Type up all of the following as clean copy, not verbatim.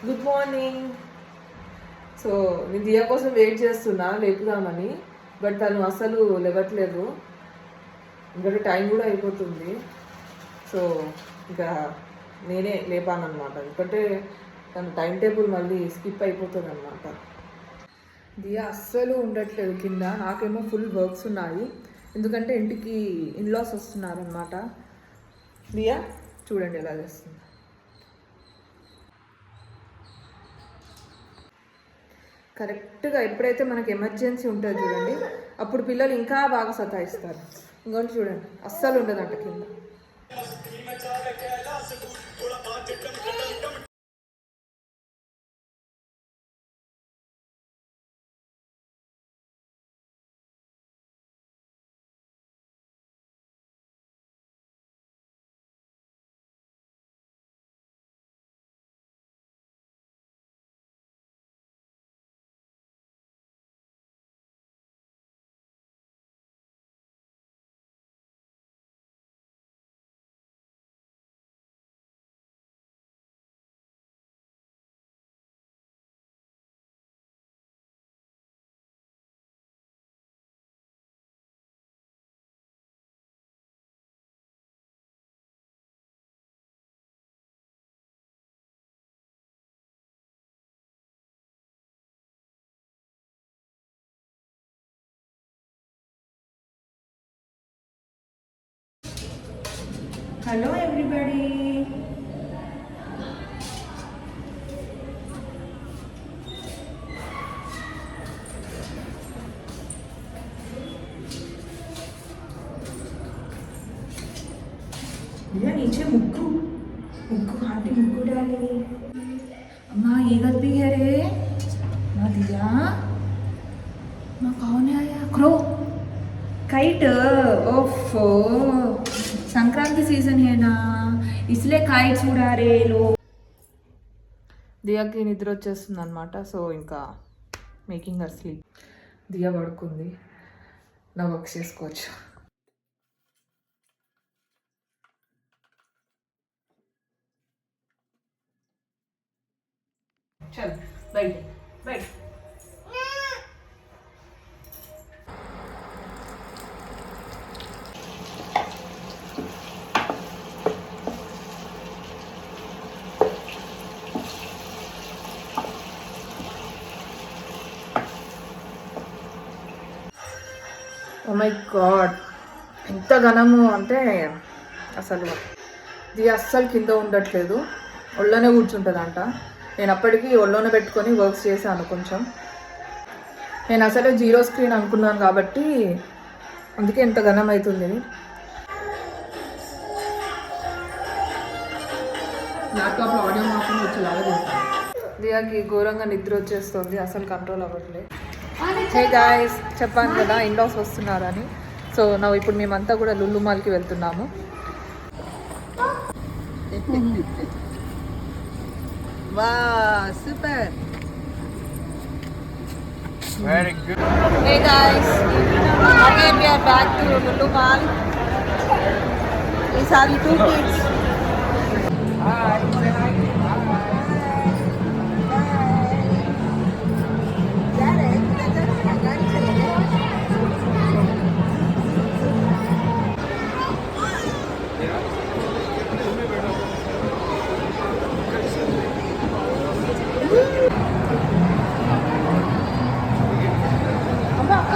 Good morning. So నేను దియా కోసం wait చేస్తున్నా లేపుదామని, బట్ తను అసలు లేవట్లేదు. ఇంకా టైం కూడా అయిపోతుంది. సో ఇంకా నేనే లేపానమాట, ఎందుకంటే తన టైం టేబుల్ మళ్ళీ స్కిప్ అయిపోతుంది అనమాట. దియా అస్సలు ఉండట్లేదు కింద. నాకేమో ఫుల్ వర్క్స్ ఉన్నాయి, ఎందుకంటే ఇంటికి ఇన్లాస్ వస్తున్నారనమాట. దియా చూడండి ఎలా చేస్తుంది. కరెక్ట్గా ఎప్పుడైతే మనకి ఎమర్జెన్సీ ఉంటుంది చూడండి, అప్పుడు పిల్లలు ఇంకా బాగా సతాయిస్తారు. ఇంకోటి చూడండి, అస్సలు ఉండదంట కింద. Hello everybody. भैया नीचे मुक्कू मुक्कू आंटी मुक्कू डाली। अम्मा ये गल भी है रे ना दिया ना कौन आया क्रो काइट ओफो संक्रांति सीजन है ना इसलिए काइट्स उड़ा रहे लोग. దియాకి నిద్ర వచ్చేస్తుంది అనమాట. సో ఇంకా మేకింగ్ హర్ స్లీప్. దియా పడుకుంది, నా వర్క్ చేసుకోవచ్చు. చల్ బయట బయట. ఓ మై గాడ్, ఎంత ఘనము అంటే అసలు. ఇది అస్సలు కింద ఉండట్లేదు, ఒళ్ళోనే కూర్చుంటుందంట. నేను అప్పటికి ఒళ్ళోనే పెట్టుకొని వర్క్స్ చేశాను కొంచెం. నేను అసలు జీరో స్క్రీన్ అనుకున్నాను కాబట్టి అందుకే ఎంత ఘనం అవుతుంది. ల్యాప్టాప్లో ఆడియో మాత్రం వచ్చేలాగా చేస్తాను. దియాకి ఘోరంగా నిద్ర వచ్చేస్తుంది, అసలు కంట్రోల్ అవ్వట్లేదు. హే గాయ్స్, చెప్పాను కదా ఇన్లాస్ వస్తున్నారని. సో నా ఇప్పుడు మేమంతా కూడా లుల్లు మాల్కి వెళ్తున్నాము. వా super. Very good. Hey guys, again we are back to Lulu Mall. These are the two kids. Hi.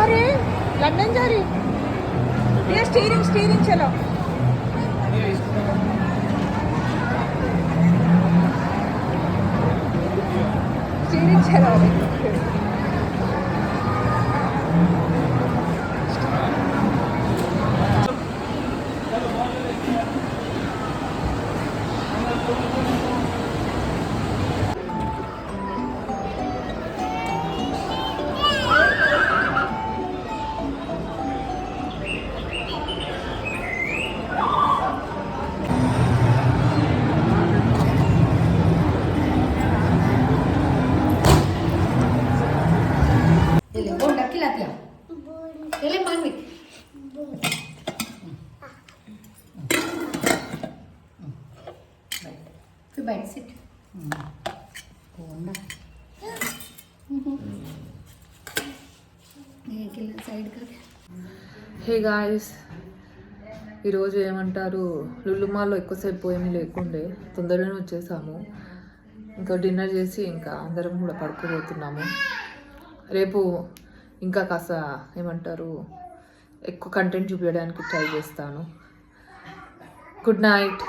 अरे लंदन जा रही ये स्टीयरिंग चलो. स्टीयरिंग चला bed sit. హే గాయస్, ఈరోజు ఏమంటారు, లుల్లుమాల్లో ఎక్కువసేపు ఏమీ లేకుండే తొందరగానే వచ్చేసాము. ఇంకా డిన్నర్ చేసి ఇంకా అందరం కూడా పడుకోబోతున్నాము. రేపు ఇంకా కాస్త ఏమంటారు ఎక్కువ కంటెంట్ చూపించడానికి ట్రై చేస్తాను. Good night.